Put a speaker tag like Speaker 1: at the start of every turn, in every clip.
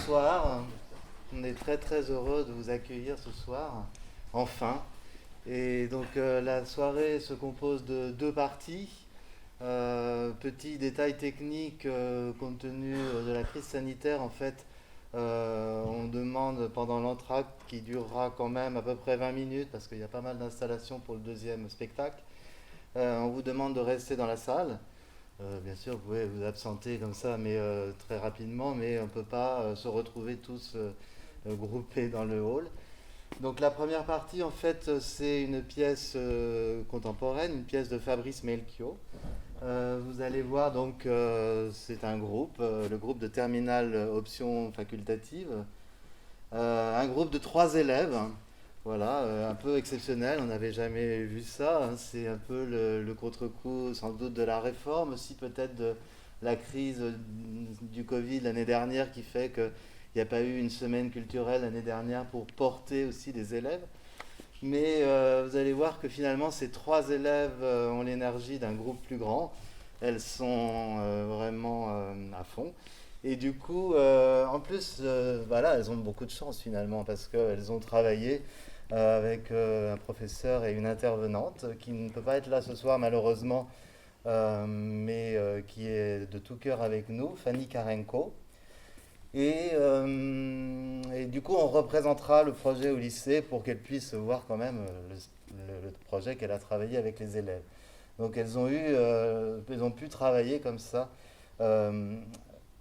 Speaker 1: bonsoir. On est très très heureux de vous accueillir ce soir, enfin. Et donc la soirée se compose de deux parties. Petit détail technique, compte tenu de la crise sanitaire, en fait, on demande pendant l'entracte qui durera quand même à peu près 20 minutes, parce qu'il y a pas mal d'installations pour le deuxième spectacle, on vous demande de rester dans la salle. Bien sûr, vous pouvez vous absenter comme ça, mais très rapidement, mais on ne peut pas se retrouver tous groupés dans le hall. Donc la première partie, en fait, c'est une pièce contemporaine, une pièce de Fabrice Melchior. Vous allez voir, donc, c'est un groupe, le groupe de terminale option facultative, un groupe de 3 élèves. Voilà, un peu exceptionnel, on n'avait jamais vu ça, hein. C'est un peu le contre-coup sans doute de la réforme, aussi peut-être de la crise du Covid l'année dernière qui fait qu'il n'y a pas eu une semaine culturelle l'année dernière pour porter aussi des élèves. Mais vous allez voir que finalement ces 3 élèves ont l'énergie d'un groupe plus grand. Elles sont vraiment à fond. Et du coup, en plus, voilà, elles ont beaucoup de chance finalement parce qu'elles ont travaillé avec un professeur et une intervenante qui ne peut pas être là ce soir malheureusement, mais qui est de tout cœur avec nous, Fanny Karenko. Et du coup, on représentera le projet au lycée pour qu'elle puisse voir quand même le projet qu'elle a travaillé avec les élèves. Donc elles ont pu travailler comme ça, euh,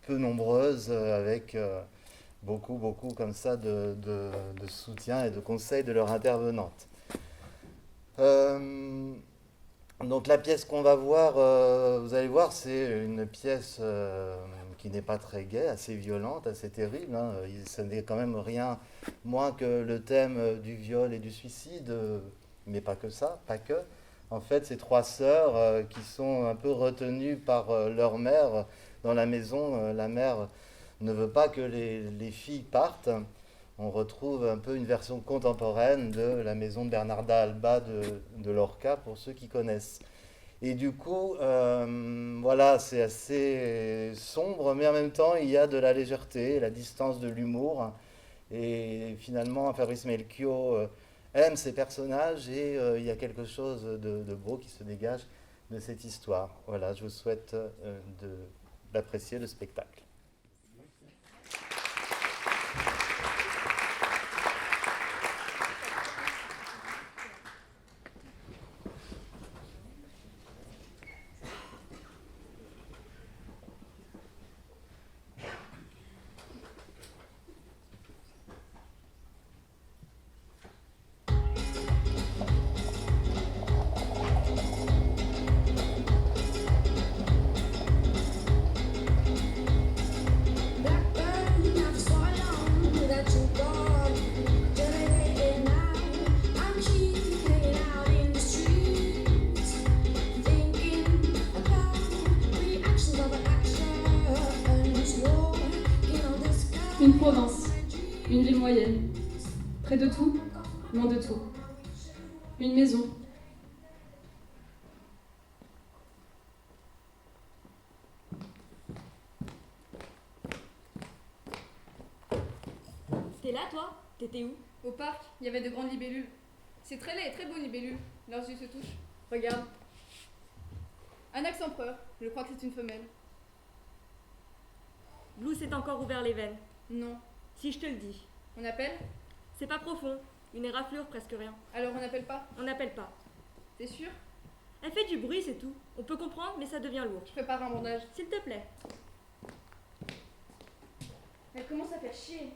Speaker 1: peu nombreuses, avec beaucoup comme ça de soutien et de conseils de leur intervenante. Euh, donc la pièce qu'on va voir, vous allez voir, c'est une pièce qui n'est pas très gaie, assez violente, assez terrible, hein. Ce n'est quand même rien moins que le thème du viol et du suicide, mais pas que ça, pas que. En fait, ces 3 sœurs qui sont un peu retenues par leur mère dans la maison. La mère ne veut pas que les filles partent. On retrouve un peu une version contemporaine de la maison de Bernarda Alba de Lorca, pour ceux qui connaissent. Et du coup, voilà, c'est assez sombre, mais en même temps, il y a de la légèreté, la distance de l'humour. Et finalement, Fabrice Melchior aime ses personnages et il y a quelque chose de beau qui se dégage de cette histoire. Voilà, je vous souhaite d'apprécier le spectacle.
Speaker 2: Une province, une ville moyenne, près de tout, loin de tout. Une maison.
Speaker 3: T'es là, toi? T'étais où?
Speaker 4: Au parc, il y avait de grandes libellules. C'est très laid et très beau, une libellule. Leurs yeux se touchent. Regarde. Un axe empereur. Je crois que c'est une femelle.
Speaker 3: Blue s'est encore ouvert les veines.
Speaker 4: Non.
Speaker 3: Si je te le dis.
Speaker 4: On appelle?
Speaker 3: C'est pas profond. Une éraflure, presque rien.
Speaker 4: Alors on n'appelle pas?
Speaker 3: On n'appelle pas.
Speaker 4: T'es sûr?
Speaker 3: Elle fait du bruit, c'est tout. On peut comprendre, mais ça devient lourd.
Speaker 4: Je prépare un bandage.
Speaker 3: S'il te plaît.
Speaker 4: Elle commence à faire chier.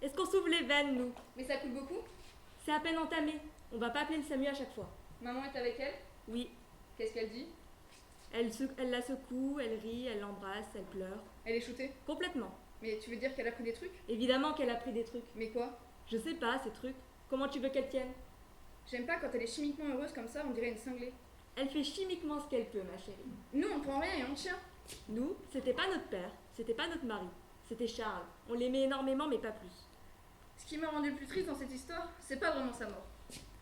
Speaker 3: Est-ce qu'on s'ouvre les veines, nous?
Speaker 4: Mais ça coule beaucoup?
Speaker 3: C'est à peine entamé. On va pas appeler le SAMU à chaque fois.
Speaker 4: Maman est avec elle?
Speaker 3: Oui.
Speaker 4: Qu'est-ce qu'elle dit?
Speaker 3: Elle la secoue, elle rit, elle l'embrasse, elle pleure.
Speaker 4: Elle est shootée?
Speaker 3: Complètement.
Speaker 4: Mais tu veux dire qu'elle a pris des trucs?
Speaker 3: Évidemment qu'elle a pris des trucs.
Speaker 4: Mais quoi?
Speaker 3: Je sais pas, ces trucs. Comment tu veux qu'elle tienne?
Speaker 4: J'aime pas quand elle est chimiquement heureuse comme ça, on dirait une cinglée.
Speaker 3: Elle fait chimiquement ce qu'elle peut, ma chérie.
Speaker 4: Nous, on prend rien et on tient.
Speaker 3: Nous, c'était pas notre père, c'était pas notre mari. C'était Charles. On l'aimait énormément, mais pas plus.
Speaker 4: Ce qui m'a rendu le plus triste dans cette histoire, c'est pas vraiment sa mort.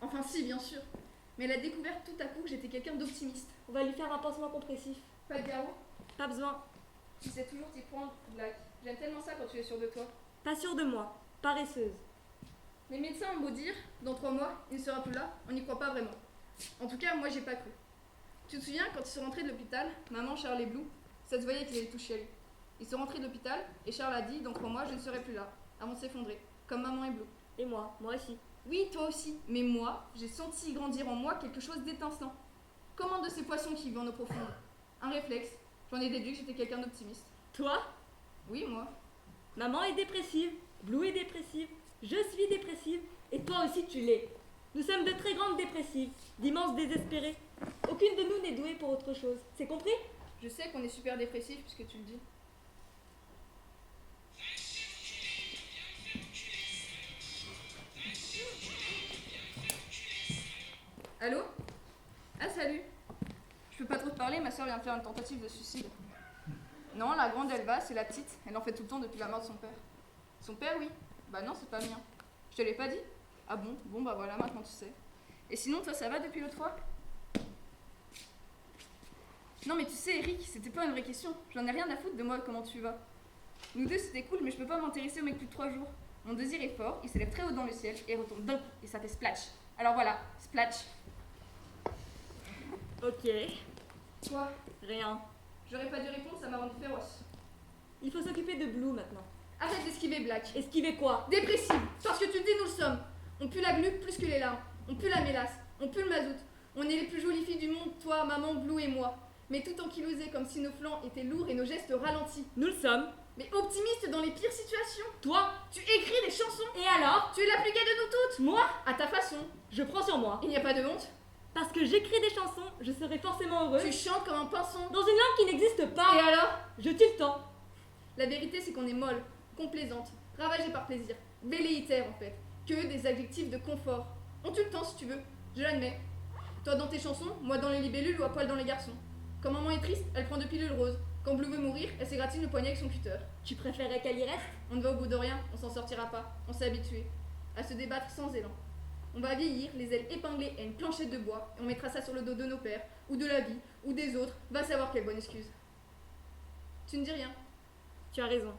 Speaker 4: Enfin si, bien sûr. Mais la découverte tout à coup que j'étais quelqu'un d'optimiste.
Speaker 3: On va lui faire un pansement compressif.
Speaker 4: Pas de garrot?
Speaker 3: Pas besoin.
Speaker 4: Tu sais toujours t'y prendre, Black. J'aime tellement ça quand tu es sûr de toi.
Speaker 3: Pas sûre de moi, paresseuse.
Speaker 4: Les médecins ont beau dire, dans 3 mois, il ne sera plus là, on n'y croit pas vraiment. En tout cas, moi j'ai pas cru. Tu te souviens, quand ils sont rentrés de l'hôpital, maman, Charles et Blue, ça se voyait qu'ils avaient tout chialé. Ils sont rentrés de l'hôpital et Charles a dit, dans 3 mois, je ne serai plus là, avant de s'effondrer, comme maman et Blue.
Speaker 3: Et moi aussi.
Speaker 4: Oui, toi aussi, mais moi, j'ai senti grandir en moi quelque chose d'étincelant. Comme un de ces poissons qui vivent en eau profonde. Un réflexe. J'en ai déduit que j'étais quelqu'un d'optimiste.
Speaker 3: Toi?
Speaker 4: Oui, moi.
Speaker 3: Maman est dépressive, Blue est dépressive, je suis dépressive, et toi aussi tu l'es. Nous sommes de très grandes dépressives, d'immenses désespérées. Aucune de nous n'est douée pour autre chose. C'est compris?
Speaker 4: Je sais qu'on est super dépressif puisque tu le dis. Allô? Ah, salut. Je peux pas trop te parler, ma soeur vient de faire une tentative de suicide. Non, la grande, elle va, c'est la petite. Elle en fait tout le temps depuis la mort de son père. Son père, oui. Bah non, c'est pas le mien. Je te l'ai pas dit? Ah bon? Bon, bah voilà, maintenant tu sais. Et sinon, toi, ça va depuis l'autre fois? Non, mais tu sais, Eric, c'était pas une vraie question. J'en ai rien à foutre de moi, comment tu vas. Nous deux, c'était cool, mais je peux pas m'intéresser au mec plus de 3 jours. Mon désir est fort, il s'élève très haut dans le ciel et retombe d'un coup, et ça fait splash. Alors voilà, splash.
Speaker 3: Ok,
Speaker 4: Quoi?
Speaker 3: rien.
Speaker 4: J'aurais pas dû répondre, ça m'a rendu féroce.
Speaker 3: Il faut s'occuper de Blue maintenant.
Speaker 4: Arrête d'esquiver, Black.
Speaker 3: Esquiver quoi?
Speaker 4: Dépressive, parce que tu le dis, nous le sommes. On pue la glu plus que les larmes. On pue la mélasse. On pue le mazout. On est les plus jolies filles du monde, toi, maman, Blue et moi. Mais tout ankylosés comme si nos flancs étaient lourds et nos gestes ralentis.
Speaker 3: Nous le sommes.
Speaker 4: Mais optimiste dans les pires situations.
Speaker 3: Toi?
Speaker 4: Tu écris des chansons.
Speaker 3: Et alors?
Speaker 4: Tu es la plus gaie de nous toutes.
Speaker 3: Moi?
Speaker 4: À ta façon.
Speaker 3: Je prends sur moi.
Speaker 4: Il n'y a pas de honte.
Speaker 3: Parce que j'écris des chansons, je serai forcément heureuse.
Speaker 4: Tu chantes comme un pinson.
Speaker 3: Dans une langue qui n'existe
Speaker 4: Et
Speaker 3: pas.
Speaker 4: alors?
Speaker 3: Je tue le temps.
Speaker 4: La vérité, c'est qu'on est molle, complaisante, ravagée par plaisir, velléitaire en fait. Que des adjectifs de confort. On tue le temps si tu veux, je l'admets. Toi dans tes chansons, moi dans les libellules ou à poil dans les garçons. Quand maman est triste, elle prend 2 pilules roses. Quand Blue veut mourir, elle s'égratine le poignet avec son cutter.
Speaker 3: Tu préférais qu'elle y reste?
Speaker 4: On ne va au bout de rien, on s'en sortira pas. On s'est habitué à se débattre sans élan. On va vieillir, les ailes épinglées à une planchette de bois, et on mettra ça sur le dos de nos pères, ou de la vie, ou des autres, va savoir quelle bonne excuse. Tu ne dis rien.
Speaker 3: Tu as raison.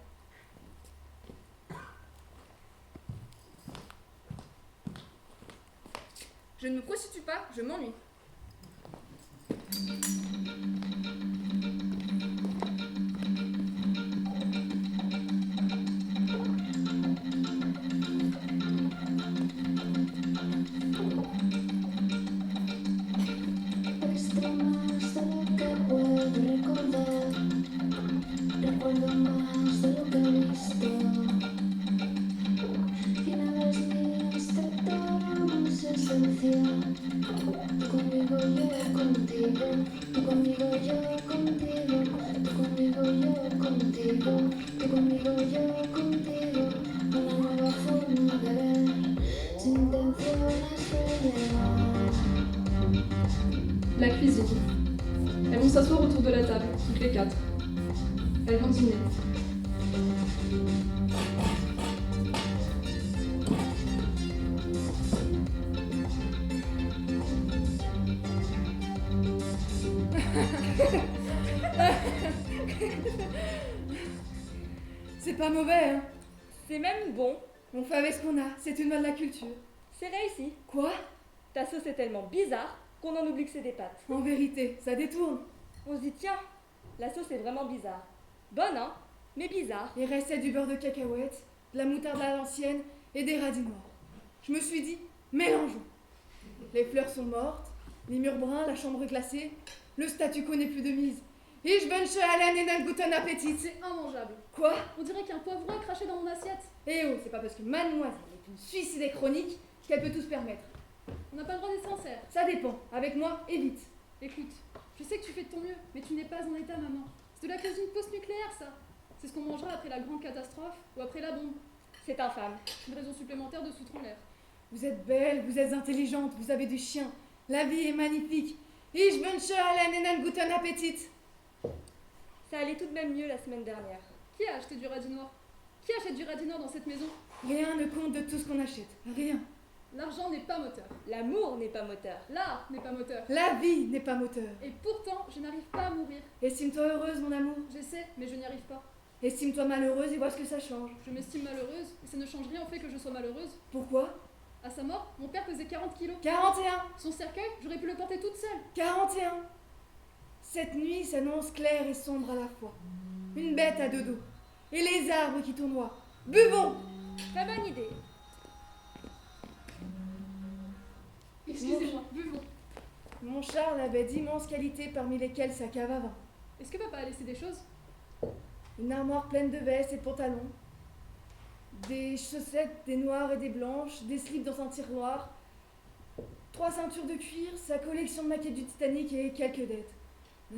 Speaker 4: Je ne me prostitue pas, je m'ennuie.
Speaker 5: Extremas de lo que puedo recordar, recuerdo más de lo que he visto. Y nada es mi instructora más esencial. Tú conmigo, yo contigo. Tú conmigo, yo contigo. Tú conmigo, yo contigo. Tú conmigo, yo contigo. Una nueva forma de ver, sin intenciones de llegar.
Speaker 2: La cuisine. Elles vont s'asseoir autour de la table, toutes les 4. Elles vont dîner.
Speaker 4: C'est pas mauvais, hein.
Speaker 3: C'est même bon.
Speaker 4: On fait avec ce qu'on a, c'est une loi de la culture.
Speaker 3: C'est réussi.
Speaker 4: Quoi?
Speaker 3: Ta sauce est tellement bizarre qu'on en oublie que c'est des pâtes.
Speaker 4: En vérité, ça détourne.
Speaker 3: On se dit, tiens, la sauce est vraiment bizarre. Bonne, hein? Mais bizarre.
Speaker 4: Il restait du beurre de cacahuète, de la moutarde à l'ancienne et des radis noirs. Je me suis dit, mélangeons. Les fleurs sont mortes, les murs bruns, la chambre glacée, le statu quo n'est plus de mise. Ich wünsche allen einen guten Appetit.
Speaker 2: C'est immangeable.
Speaker 4: Quoi?
Speaker 2: On dirait qu'un poivron a craché dans mon assiette.
Speaker 4: Eh oh, c'est pas parce que mademoiselle est une suicidée chronique qu'elle peut tout se permettre.
Speaker 2: On n'a pas le droit d'être sincère.
Speaker 4: Ça dépend, avec moi et vite.
Speaker 2: Écoute, je sais que tu fais de ton mieux, mais tu n'es pas en état, maman. C'est de la cuisine post-nucléaire, ça. C'est ce qu'on mangera après la grande catastrophe ou après la bombe.
Speaker 3: C'est infâme.
Speaker 2: Une raison supplémentaire de se foutre en l'air.
Speaker 4: Vous êtes belle, vous êtes intelligente, vous avez du chien. La vie est magnifique. Ich wünsche allen einen guten Appetit.
Speaker 3: Ça allait tout de même mieux la semaine dernière.
Speaker 2: Qui a acheté du radis noir? Qui achète du radis noir dans cette maison?
Speaker 4: Rien ne compte de tout ce qu'on achète. Rien.
Speaker 2: L'argent n'est pas moteur.
Speaker 3: L'amour n'est pas moteur.
Speaker 2: L'art n'est pas moteur.
Speaker 4: La vie n'est pas moteur.
Speaker 2: Et pourtant, je n'arrive pas à mourir.
Speaker 4: Estime-toi heureuse, mon amour.
Speaker 2: J'essaie, mais je n'y arrive pas.
Speaker 6: Estime-toi malheureuse et vois ce que ça change.
Speaker 2: Je m'estime malheureuse, et ça ne change rien au fait que je sois malheureuse.
Speaker 6: Pourquoi?
Speaker 2: À sa mort, mon père pesait 40 kilos.
Speaker 6: 41.
Speaker 2: Son cercueil, j'aurais pu le porter toute seule.
Speaker 6: 41. Cette nuit s'annonce claire et sombre à la fois. Une bête à deux dos. Et les arbres qui tournoient. Buvons!
Speaker 3: Très bonne idée.
Speaker 2: Excusez-moi, buvons.
Speaker 6: Mon Charles avait d'immenses qualités parmi lesquelles sa cave à vin.
Speaker 2: Est-ce que papa a laissé des choses?
Speaker 6: Une armoire pleine de vestes et de pantalons. Des chaussettes, des noires et des blanches, des slips dans un tiroir. 3 ceintures de cuir, sa collection de maquettes du Titanic et quelques dettes.
Speaker 3: Tu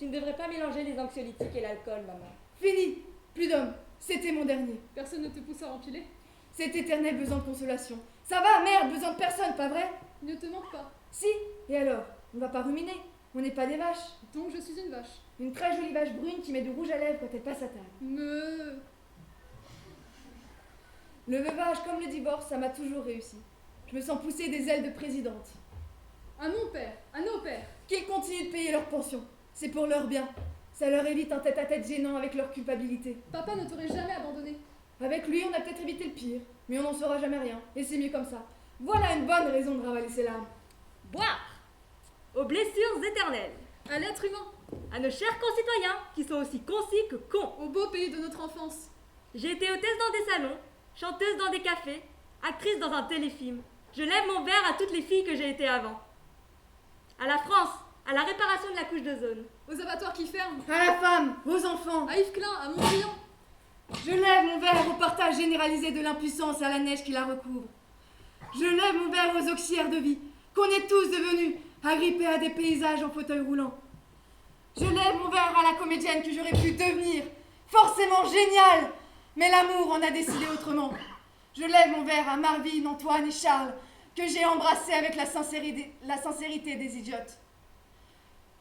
Speaker 3: ne devrais pas mélanger les anxiolytiques et l'alcool, maman.
Speaker 6: Fini! Plus d'hommes. C'était mon dernier.
Speaker 2: Personne ne te pousse à empiler?
Speaker 6: Cet éternel besoin de consolation. Ça va, merde, besoin de personne, pas vrai?
Speaker 2: Il ne te manque pas.
Speaker 6: Si, et alors? On va pas ruminer. On n'est pas des vaches.
Speaker 2: Donc je suis une vache.
Speaker 6: Une très jolie vache brune qui met du rouge à lèvres quand elle passe à table. Le veuvage comme le divorce, ça m'a toujours réussi. Je me sens pousser des ailes de présidente.
Speaker 2: À mon père, à nos pères.
Speaker 6: Qu'ils continuent de payer leur pension. C'est pour leur bien. Ça leur évite un tête-à-tête gênant avec leur culpabilité.
Speaker 2: Papa ne t'aurait jamais abandonné.
Speaker 6: Avec lui, on a peut-être évité le pire. Mais on n'en saura jamais rien. Et c'est mieux comme ça. Voilà une bonne raison de ravaler ses larmes.
Speaker 3: Boire aux blessures éternelles,
Speaker 2: À l'être humain.
Speaker 3: à nos chers concitoyens qui sont aussi concis que cons.
Speaker 2: Au beau pays de notre enfance.
Speaker 3: J'ai été hôtesse dans des salons, chanteuse dans des cafés, actrice dans un téléfilm. Je lève mon verre à toutes les filles que j'ai été avant. À la France, à la réparation de la couche d'ozone.
Speaker 2: Aux abattoirs qui ferment.
Speaker 6: À la femme, aux enfants.
Speaker 2: À Yves Klein, à Montbriand.
Speaker 6: Je lève mon verre au partage généralisé de l'impuissance et à la neige qui la recouvre. Je lève mon verre aux auxiliaires de vie, qu'on est tous devenus, agrippés à des paysages en fauteuil roulant. Je lève mon verre à la comédienne que j'aurais pu devenir, forcément géniale, mais l'amour en a décidé autrement. Je lève mon verre à Marvin, Antoine et Charles, que j'ai embrassés avec la sincérité des idiotes.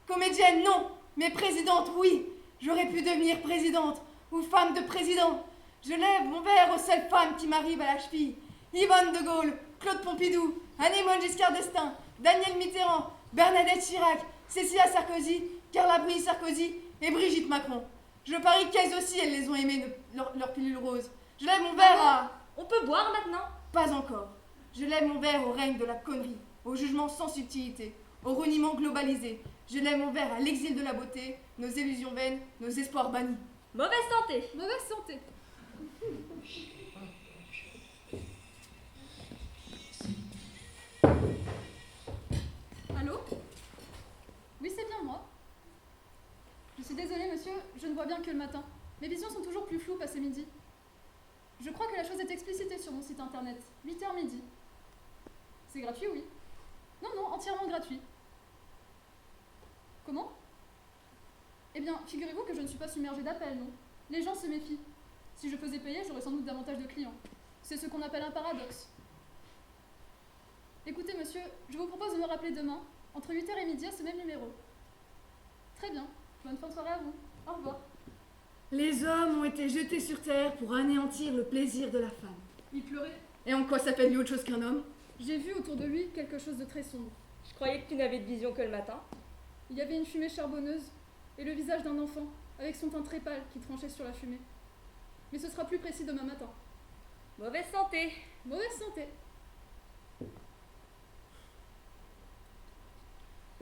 Speaker 6: Comédienne, non, mais présidente, oui, j'aurais pu devenir présidente, ou femme de président. Je lève mon verre aux seules femmes qui m'arrivent à la cheville. Yvonne de Gaulle, Claude Pompidou, Anne-Émile Giscard d'Estaing, Daniel Mitterrand, Bernadette Chirac, Cécilia Sarkozy, Carla Bruni Sarkozy et Brigitte Macron. Je parie qu'elles aussi, elles les ont aimées, leur pilule rose. Je lève mon verre à...
Speaker 3: On peut boire maintenant?
Speaker 6: Pas encore. Je lève mon verre au règne de la connerie, au jugement sans subtilité, au reniement globalisé. Je lève mon verre à l'exil de la beauté, nos illusions vaines, nos espoirs bannis.
Speaker 3: Mauvaise santé.
Speaker 2: Mauvaise santé. Allô? Oui, c'est bien moi. Je suis désolée, monsieur, je ne vois bien que le matin. Mes visions sont toujours plus floues passé midi. Je crois que la chose est explicitée sur mon site internet. 8h midi. C'est gratuit, oui. Non, non, entièrement gratuit. Comment? Eh bien, figurez-vous que je ne suis pas submergée d'appels, non. Les gens se méfient. Si je faisais payer, j'aurais sans doute davantage de clients. C'est ce qu'on appelle un paradoxe. Écoutez, monsieur, je vous propose de me rappeler demain, entre 8h et midi à ce même numéro. Très bien. Bonne fin de soirée à vous. Au revoir.
Speaker 6: Les hommes ont été jetés sur terre pour anéantir le plaisir de la femme.
Speaker 2: Il pleurait.
Speaker 6: Et en quoi s'appelle-lui autre chose qu'un homme?
Speaker 2: J'ai vu autour de lui quelque chose de très sombre.
Speaker 3: Je croyais que tu n'avais de vision que le matin.
Speaker 2: Il y avait une fumée charbonneuse et le visage d'un enfant, avec son teint très pâle qui tranchait sur la fumée. Mais ce sera plus précis demain matin.
Speaker 3: Mauvaise santé.
Speaker 2: Mauvaise santé.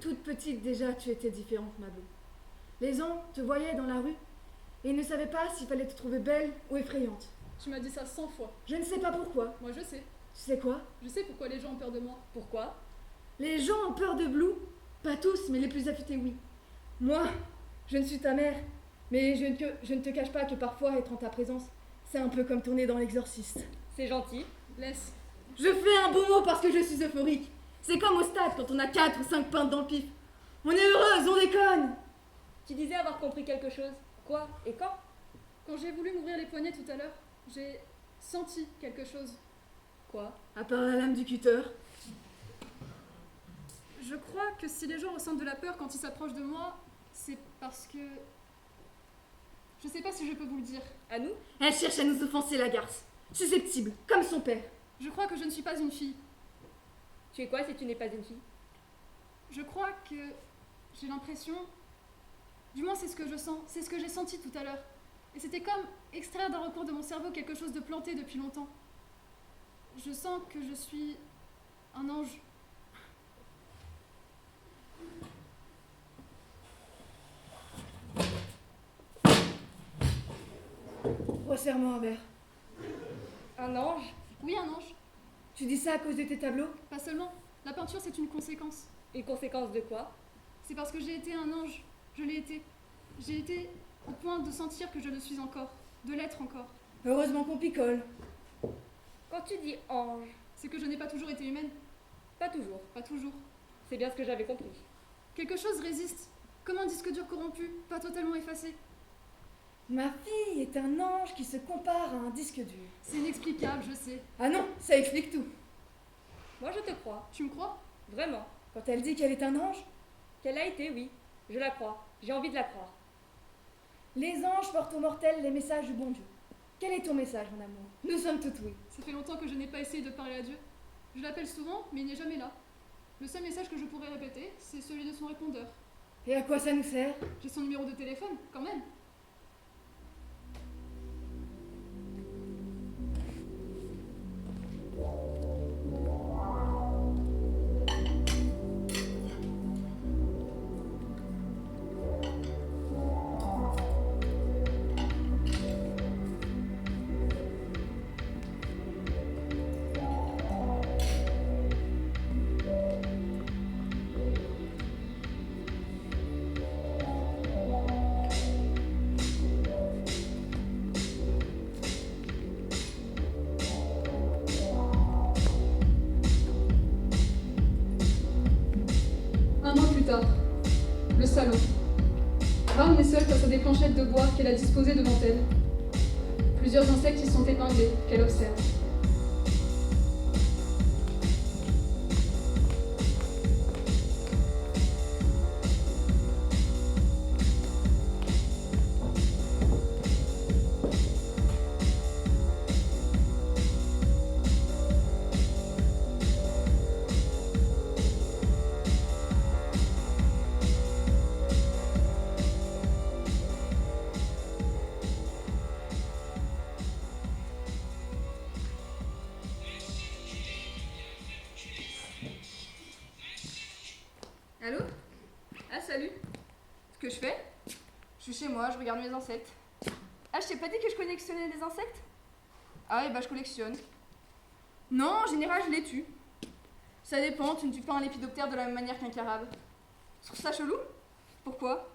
Speaker 6: Toute petite déjà, tu étais différente, Mabel. Les gens te voyaient dans la rue et ils ne savaient pas s'il fallait te trouver belle ou effrayante.
Speaker 2: Tu m'as dit ça 100 fois.
Speaker 6: Je ne sais pas pourquoi.
Speaker 2: Moi je sais.
Speaker 6: Tu sais quoi?
Speaker 2: Je sais pourquoi les gens ont peur de moi.
Speaker 3: Pourquoi?
Speaker 6: Les gens ont peur de Blue. Pas tous, mais les plus affûtés, oui. Moi, je ne suis ta mère, mais je ne te cache pas que parfois être en ta présence, c'est un peu comme tourner dans l'Exorciste.
Speaker 3: C'est gentil.
Speaker 2: Laisse.
Speaker 6: Je fais un beau mot parce que je suis euphorique. C'est comme au stade quand on a 4 ou 5 pintes dans le pif. On est heureuse, on déconne.
Speaker 3: Tu disais avoir compris quelque chose. Quoi et quand?
Speaker 2: Quand j'ai voulu m'ouvrir les poignets tout à l'heure, j'ai senti quelque chose.
Speaker 3: Quoi?
Speaker 6: À part la lame du cutter.
Speaker 2: Je crois que si les gens ressentent de la peur quand ils s'approchent de moi, c'est parce que... Je sais pas si je peux vous le dire.
Speaker 3: À nous?
Speaker 6: Elle cherche à nous offenser, la garce. Susceptible, comme son père.
Speaker 2: Je crois que je ne suis pas une fille.
Speaker 3: Tu es quoi si tu n'es pas une fille?
Speaker 2: Je crois que j'ai l'impression Du moins, c'est ce que je sens, c'est ce que j'ai senti tout à l'heure. Et c'était comme extraire d'un recoin de mon cerveau quelque chose de planté depuis longtemps. Je sens que je suis un ange.
Speaker 6: Resserre-moi un verre.
Speaker 3: Un ange?
Speaker 2: Oui, un ange.
Speaker 6: Tu dis ça à cause de tes tableaux?
Speaker 2: Pas seulement. La peinture, c'est une conséquence.
Speaker 3: Une conséquence de quoi?
Speaker 2: C'est parce que j'ai été un ange. Je l'ai été. J'ai été au point de sentir que je le suis encore. De l'être encore.
Speaker 6: Heureusement qu'on picole.
Speaker 3: Quand tu dis ange,
Speaker 2: C'est que je n'ai pas toujours été humaine.
Speaker 3: pas toujours.
Speaker 2: Pas toujours.
Speaker 3: C'est bien ce que j'avais compris.
Speaker 2: Quelque chose résiste. Comme un disque dur corrompu, pas totalement effacé.
Speaker 6: Ma fille est un ange qui se compare à un disque dur.
Speaker 2: C'est inexplicable, je sais.
Speaker 6: Ah non, ça explique tout.
Speaker 3: Moi, je te crois.
Speaker 2: Tu me crois?
Speaker 3: Vraiment.
Speaker 6: Quand elle dit qu'elle est un ange,
Speaker 3: Qu'elle a été, oui. Je la crois. J'ai envie de la croire.
Speaker 6: les anges portent aux mortels les messages du bon Dieu. Quel est ton message, mon amour? Nous sommes toutes oui.
Speaker 2: Ça fait longtemps que je n'ai pas essayé de parler à Dieu. Je l'appelle souvent, mais il n'est jamais là. Le seul message que je pourrais répéter, c'est celui de son répondeur.
Speaker 6: Et à quoi ça nous sert?
Speaker 2: J'ai son numéro de téléphone, quand même. Un an plus tard, le salon. Brown est seule face à des planchettes de bois qu'elle a disposées devant elle. Plusieurs insectes y sont épinglés, qu'elle observe.
Speaker 4: Allô? Ah, salut. Ce que je fais? Je suis chez moi, je regarde mes insectes. Ah, je t'ai pas dit que je collectionnais des insectes? Ah, et bah je collectionne. Non, en général, je les tue. Ça dépend, tu ne tues pas un lépidoptère de la même manière qu'un carabe. Tu trouves ça chelou? Pourquoi?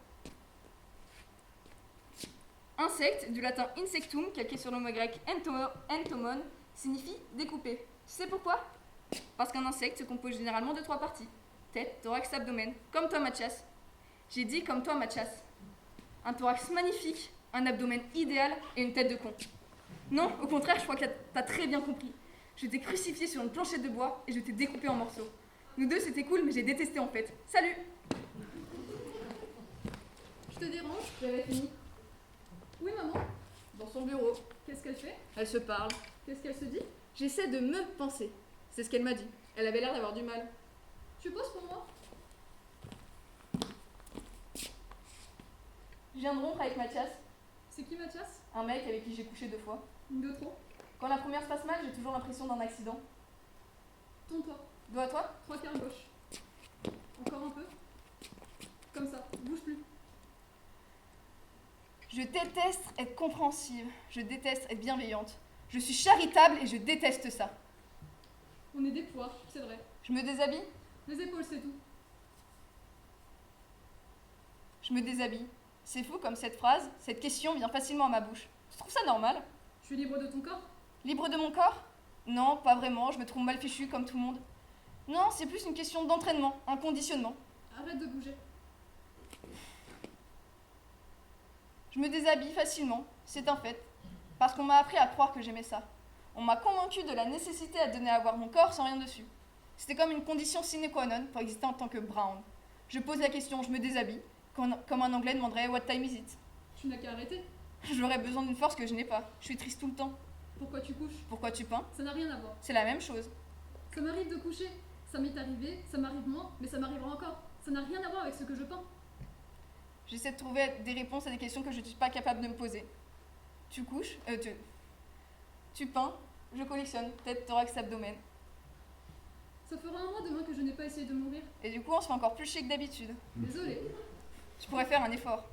Speaker 4: Insecte, du latin insectum, calqué sur le mot grec entomon, signifie découper. Tu sais pourquoi? Parce qu'un insecte se compose généralement de 3 parties. Tête, thorax, abdomen. Comme toi, Mathias. J'ai dit comme toi, Mathias. Un thorax magnifique, un abdomen idéal et une tête de con. Non, au contraire, je crois que t'as très bien compris. Je t'ai crucifié sur une planchette de bois et je t'ai découpé en morceaux. Nous deux, c'était cool, mais j'ai détesté en fait. Salut!
Speaker 2: Je te dérange?
Speaker 4: J'avais fini.
Speaker 2: Oui, maman.
Speaker 4: Dans son bureau.
Speaker 2: Qu'est-ce qu'elle fait?
Speaker 4: Elle se parle.
Speaker 2: Qu'est-ce qu'elle se dit?
Speaker 4: J'essaie de me penser. C'est ce qu'elle m'a dit. Elle avait l'air d'avoir du mal.
Speaker 2: Tu poses pour moi?
Speaker 4: Je viens de rompre avec Mathias,
Speaker 2: C'est qui, Mathias?
Speaker 4: un mec avec qui j'ai couché 2 fois.
Speaker 2: Une de trop.
Speaker 4: Quand la première se passe mal, j'ai toujours l'impression d'un accident.
Speaker 2: Tourne-toi.
Speaker 4: Dos à toi?
Speaker 2: 3/4 gauche. Encore un peu. Comme ça. Bouge plus.
Speaker 4: Je déteste être compréhensive. Je déteste être bienveillante. Je suis charitable et je déteste ça.
Speaker 2: On est des pois, c'est vrai.
Speaker 4: Je me déshabille?
Speaker 2: Les épaules, c'est tout.
Speaker 4: Je me déshabille. C'est fou comme cette phrase, cette question vient facilement à ma bouche. Tu trouves ça normal?
Speaker 2: Je suis libre de ton corps?
Speaker 4: Libre de mon corps? Non, pas vraiment, je me trouve mal fichue comme tout le monde. Non, c'est plus une question d'entraînement, un conditionnement.
Speaker 2: Arrête de bouger.
Speaker 4: Je me déshabille facilement, c'est un fait. Parce qu'on m'a appris à croire que j'aimais ça. On m'a convaincue de la nécessité à donner à voir mon corps sans rien dessus. C'était comme une condition sine qua non pour exister en tant que Brown. Je pose la question, je me déshabille, comme un Anglais demanderait What time is it?
Speaker 2: Tu n'as qu'à arrêter.
Speaker 4: J'aurais besoin d'une force que je n'ai pas. Je suis triste tout le temps.
Speaker 2: Pourquoi tu couches?
Speaker 4: Pourquoi tu peins?
Speaker 2: Ça n'a rien à voir.
Speaker 4: C'est la même chose.
Speaker 2: Ça m'arrive de coucher. Ça m'est arrivé, ça m'arrive moins, mais ça m'arrivera encore. Ça n'a rien à voir avec ce que je peins.
Speaker 4: J'essaie de trouver des réponses à des questions que je ne suis pas capable de me poser. Tu couches, tu peins, je collectionne, tête, thorax, abdomen.
Speaker 2: Ça fera un mois demain que je n'ai pas essayé de mourir.
Speaker 4: Et du coup, on se fait encore plus chier que d'habitude.
Speaker 2: Désolée.
Speaker 4: Tu pourrais faire un effort.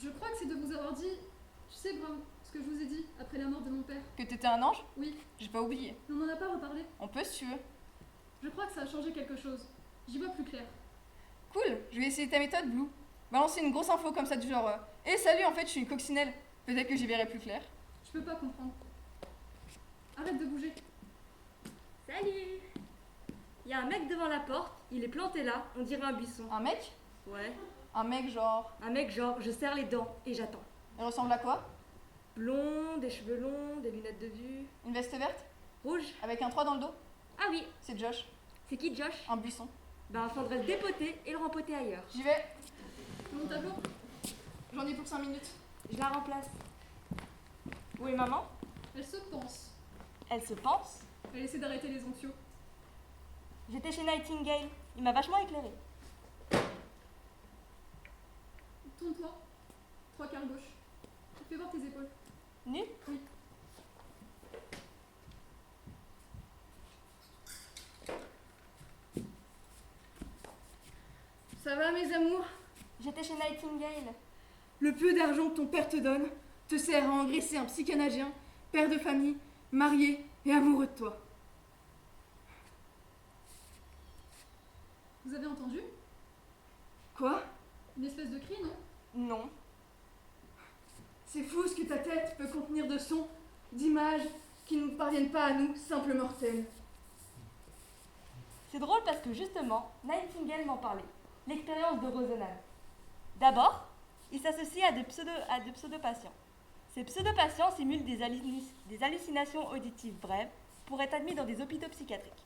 Speaker 2: Je crois que c'est de vous avoir dit, tu sais, Bram, ce que je vous ai dit après la mort de mon père.
Speaker 4: Que t'étais un ange?
Speaker 2: Oui,
Speaker 4: J'ai pas oublié.
Speaker 2: mais on n'en a pas reparlé.
Speaker 4: On peut si tu veux.
Speaker 2: Je crois que ça a changé quelque chose. J'y vois plus clair.
Speaker 4: Cool, je vais essayer ta méthode, Blue. Balancer une grosse info comme ça du genre salut, en fait, je suis une coccinelle. Peut-être que j'y verrai plus clair.
Speaker 2: Je peux pas comprendre. Arrête de bouger.
Speaker 3: Salut! Il y a un mec devant la porte, il est planté là, on dirait un buisson.
Speaker 4: Un mec?
Speaker 3: Ouais.
Speaker 4: Un mec genre...
Speaker 3: Un mec genre, je serre les dents et j'attends.
Speaker 4: Il ressemble à quoi?
Speaker 3: Blond, des cheveux longs, des lunettes de vue.
Speaker 4: Une veste verte?
Speaker 3: Rouge.
Speaker 4: Avec un 3 dans le dos?
Speaker 3: Ah oui,
Speaker 4: C'est Josh.
Speaker 3: c'est qui Josh?
Speaker 4: Un buisson.
Speaker 3: Ben, faudrait le dépoter et le rempoter ailleurs.
Speaker 4: J'y vais.
Speaker 2: Mon tableau.
Speaker 4: J'en ai pour 5 minutes.
Speaker 3: Je la remplace. Où est maman?
Speaker 2: Elle se pense.
Speaker 3: Elle se pense.
Speaker 2: Elle essaie d'arrêter les ontios.
Speaker 3: J'étais chez Nightingale, il m'a vachement éclairé.
Speaker 2: Tourne-toi. 3 quarts gauche. Fais voir tes épaules.
Speaker 3: Nu?
Speaker 2: Oui.
Speaker 6: Ça va, mes amours?
Speaker 3: J'étais chez Nightingale.
Speaker 6: Le peu d'argent que ton père te donne te sert à engraisser un psy canadien, père de famille, marié et amoureux de toi.
Speaker 2: Vous avez entendu?
Speaker 6: Quoi?
Speaker 2: Une espèce de cri, non?
Speaker 3: Non.
Speaker 6: C'est fou ce que ta tête peut contenir de sons, d'images qui ne parviennent pas à nous, simples mortels.
Speaker 3: C'est drôle parce que justement, Nightingale m'en parlait. L'expérience de Rosenhan. D'abord, il s'associe à de pseudo-patients. Ces pseudo-patients simulent des hallucinations auditives brèves pour être admis dans des hôpitaux psychiatriques.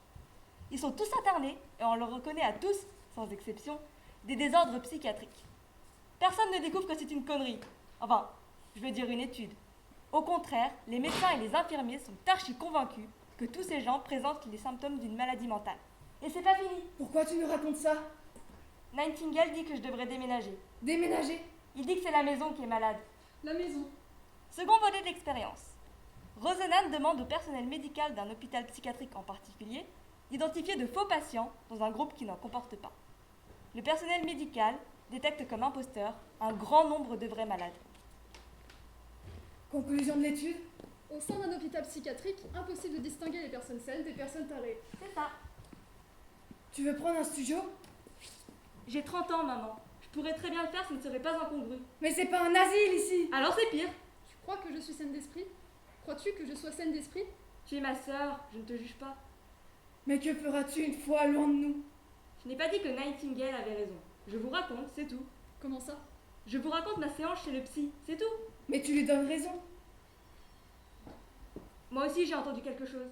Speaker 3: Ils sont tous internés et on leur reconnaît à tous, sans exception, des désordres psychiatriques. Personne ne découvre que c'est une connerie. Enfin, je veux dire une étude. Au contraire, les médecins et les infirmiers sont archi convaincus que tous ces gens présentent les symptômes d'une maladie mentale. Et c'est pas fini.
Speaker 6: Pourquoi tu nous racontes ça?
Speaker 3: Nightingale dit que je devrais déménager.
Speaker 6: Déménager?
Speaker 3: Il dit que c'est la maison qui est malade.
Speaker 2: La maison.
Speaker 3: Second volet de l'expérience. Rosenhan demande au personnel médical d'un hôpital psychiatrique en particulier d'identifier de faux patients dans un groupe qui n'en comporte pas. Le personnel médical détecte comme imposteurs un grand nombre de vrais malades.
Speaker 6: Conclusion de l'étude?
Speaker 2: Au sein d'un hôpital psychiatrique, impossible de distinguer les personnes saines des personnes tarées.
Speaker 3: C'est ça.
Speaker 6: Tu veux prendre un studio?
Speaker 3: J'ai 30 ans, maman. Je pourrais très bien le faire, ce ne serait pas incongru.
Speaker 6: Mais c'est pas un asile ici!
Speaker 3: Alors c'est pire.
Speaker 2: Tu crois que je suis saine d'esprit? Crois-tu que je sois saine d'esprit?
Speaker 3: Tu es ma sœur, je ne te juge pas.
Speaker 6: Mais que feras-tu une fois loin de nous?
Speaker 3: Je n'ai pas dit que Nightingale avait raison. Je vous raconte, c'est tout.
Speaker 2: Comment ça?
Speaker 3: Je vous raconte ma séance chez le psy, c'est tout.
Speaker 6: Mais tu lui donnes raison.
Speaker 3: Moi aussi j'ai entendu quelque chose.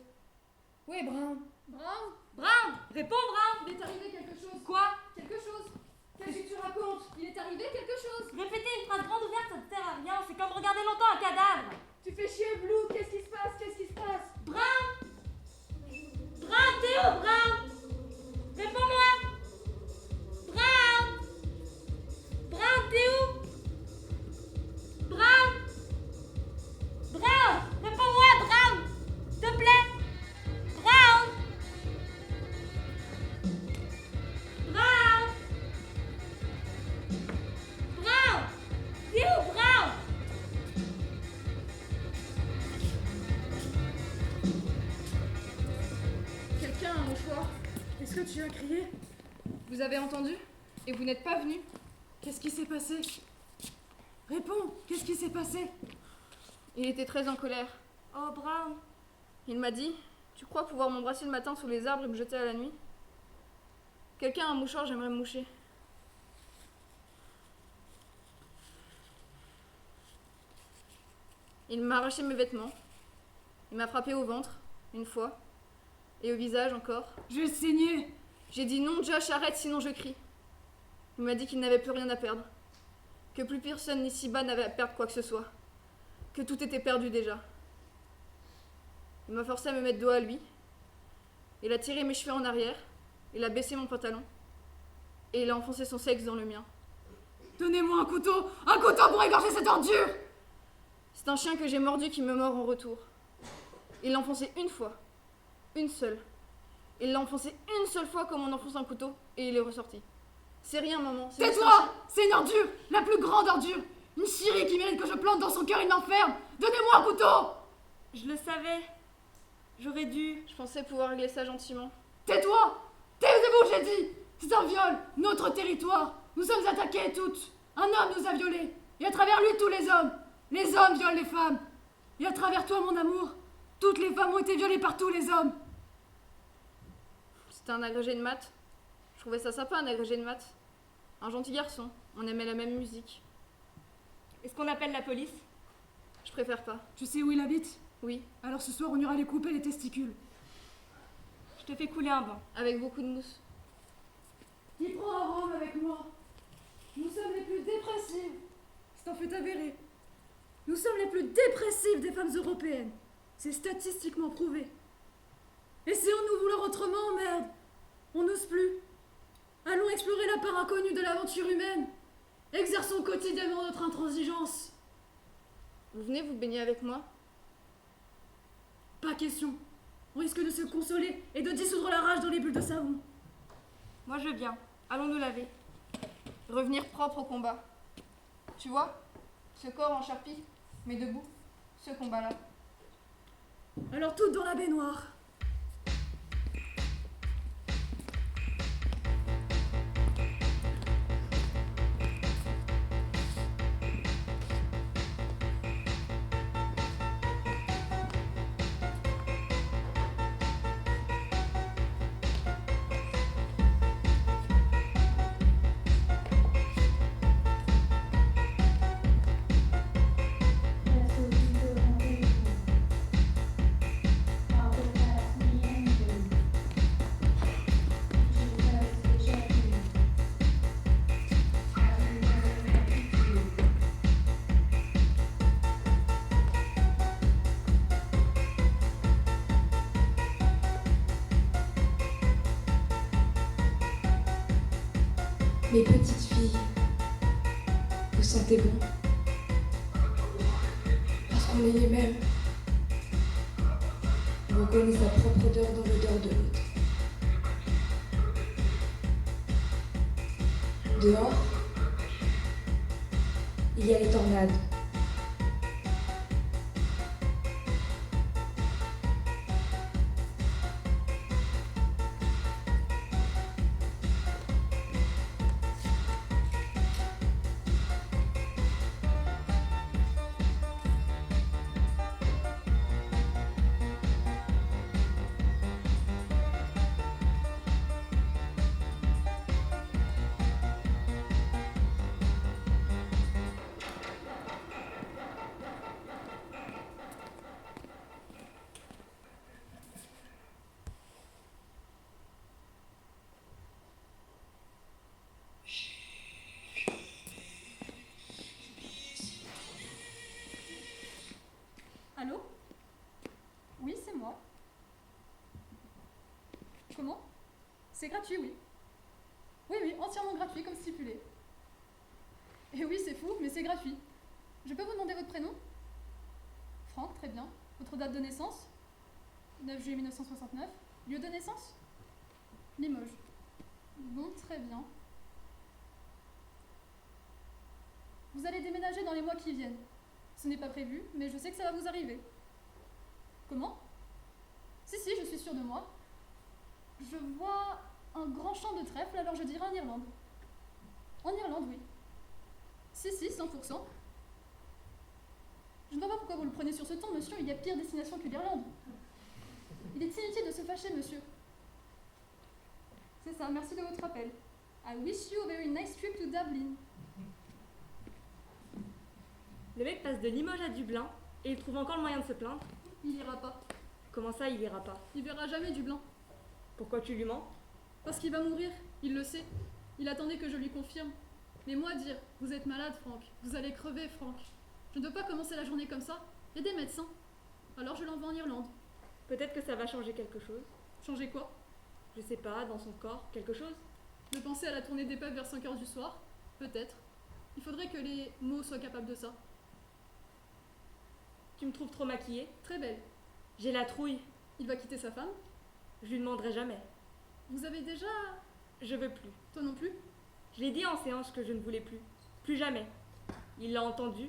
Speaker 6: Oui, Brown.
Speaker 2: Brown?
Speaker 3: Brown! Réponds, Brown!
Speaker 2: Il est arrivé quelque chose.
Speaker 3: Quoi?
Speaker 2: Quelque chose.
Speaker 6: Qu'est-ce que tu racontes?
Speaker 2: Il est arrivé quelque chose.
Speaker 3: Répéter une phrase grande ouverte, ça ne sert à rien. C'est comme regarder longtemps un cadavre.
Speaker 6: Tu fais chier, Blue. Qu'est-ce qui se passe? Qu'est-ce qui se passe?
Speaker 3: Brown! Brown, t'es où, Brown? Réponds-moi! Brown! Brown, t'es où? Brown! Brown! Réponds-moi, Brown! S'il te plaît! Brown! Brown! Brown! T'es où, Brown?
Speaker 6: Quelqu'un a un mouchoir. Est-ce que tu as crié?
Speaker 4: Vous avez entendu? Et vous n'êtes pas venu?
Speaker 6: Qu'est-ce qui s'est passé? Réponds. Qu'est-ce qui s'est passé?
Speaker 4: Il était très en colère.
Speaker 3: Oh, Brown!
Speaker 4: Il m'a dit, tu crois pouvoir m'embrasser le matin sous les arbres et me jeter à la nuit? Quelqu'un a un mouchoir, j'aimerais me moucher. Il m'a arraché mes vêtements. Il m'a frappé au ventre, une fois. Et au visage encore.
Speaker 6: Je saignais.
Speaker 4: J'ai dit non, Josh, arrête, sinon je crie. Il m'a dit qu'il n'avait plus rien à perdre. Que plus personne ici-bas n'avait à perdre quoi que ce soit. Que tout était perdu déjà. Il m'a forcé à me mettre dos à lui. Il a tiré mes cheveux en arrière. Il a baissé mon pantalon. Et il a enfoncé son sexe dans le mien.
Speaker 6: Donnez-moi un couteau pour égorger cette ordure!
Speaker 4: C'est un chien que j'ai mordu qui me mord en retour. Il l'a enfoncé une fois. Une seule. Il l'a enfoncé une seule fois comme on enfonce un couteau et il est ressorti. C'est rien, maman. c'est juste un
Speaker 6: Tais-toi!
Speaker 4: chien.
Speaker 6: C'est une ordure! La plus grande ordure! Une scierie qui mérite que je plante dans son cœur une enferme! Donnez-moi un couteau!
Speaker 3: Je le savais. J'aurais dû.
Speaker 4: Je pensais pouvoir régler ça gentiment.
Speaker 6: Tais-toi! Taisez-vous, j'ai dit! C'est un viol! Notre territoire! Nous sommes attaqués toutes! Un homme nous a violés! Et à travers lui, tous les hommes! Les hommes violent les femmes! Et à travers toi, mon amour, toutes les femmes ont été violées par tous les hommes!
Speaker 4: C'était un agrégé de maths. Je trouvais ça sympa, un agrégé de maths. Un gentil garçon. On aimait la même musique.
Speaker 3: Est-ce qu'on appelle la police?
Speaker 4: Je préfère pas.
Speaker 6: Tu sais où il habite?
Speaker 4: Oui,
Speaker 6: Alors ce soir, on ira lui couper les testicules.
Speaker 3: Je te fais couler un bain.
Speaker 4: avec beaucoup de mousse.
Speaker 6: Qui prend à Rome avec moi? Nous sommes les plus dépressives. C'est un fait avéré. Nous sommes les plus dépressives des femmes européennes. C'est statistiquement prouvé. Essayons-nous vouloir autrement, merde. On n'ose plus. Allons explorer la part inconnue de l'aventure humaine. Exerçons quotidiennement notre intransigeance.
Speaker 4: Vous venez vous baigner avec moi?
Speaker 6: Pas question. On risque de se consoler et de dissoudre la rage dans les bulles de savon.
Speaker 3: Moi je veux bien. Allons nous laver.
Speaker 4: Revenir propre au combat. Tu vois? Ce corps en charpie, mais debout. Ce combat-là.
Speaker 6: Alors toutes dans la baignoire.
Speaker 5: Mes petites filles, vous sentez bon? Parce qu'on est les mêmes. On reconnaît sa propre odeur dans l'odeur de l'autre. Dehors, il y a les tornades.
Speaker 2: Allô? Oui, c'est moi. Comment? C'est gratuit, oui. Oui, oui, entièrement gratuit, comme stipulé. Et oui, c'est fou, mais c'est gratuit. Je peux vous demander votre prénom? Franck, très bien. Votre date de naissance? 9 juillet 1969. Lieu de naissance? Limoges. Bon, très bien. Vous allez déménager dans les mois qui viennent. Ce n'est pas prévu, mais je sais que ça va vous arriver. Comment? Si, je suis sûre de moi. Je vois un grand champ de trèfle, alors je dirais en Irlande. En Irlande, oui. Si, 100%. Je ne vois pas pourquoi vous le prenez sur ce ton, monsieur. Il y a pire destination que l'Irlande. Il est inutile de se fâcher, monsieur. C'est ça, merci de votre appel. I wish you a very nice trip to Dublin.
Speaker 3: Le mec passe de Limoges à Dublin et il trouve encore le moyen de se plaindre.
Speaker 2: Il ira pas.
Speaker 3: Comment ça, il ira pas?
Speaker 2: Il verra jamais Dublin.
Speaker 3: Pourquoi tu lui mens?
Speaker 2: Parce qu'il va mourir, il le sait. Il attendait que je lui confirme. Mais moi dire, vous êtes malade, Franck. Vous allez crever, Franck. Je ne veux pas commencer la journée comme ça. Il y a des médecins. Alors je l'envoie en Irlande.
Speaker 3: Peut-être que ça va changer quelque chose.
Speaker 2: Changer quoi?
Speaker 3: Je sais pas, dans son corps, quelque chose.
Speaker 2: De penser à la tournée des pubs vers 5h du soir? Peut-être. Il faudrait que les mots soient capables de ça.
Speaker 3: Tu me trouves trop maquillée?
Speaker 2: Très belle.
Speaker 3: J'ai la trouille.
Speaker 2: Il va quitter sa femme?
Speaker 3: Je lui demanderai jamais.
Speaker 2: Vous avez déjà...
Speaker 3: Je veux plus.
Speaker 2: Toi non plus?
Speaker 3: Je l'ai dit en séance que je ne voulais plus. Plus jamais. Il l'a entendu,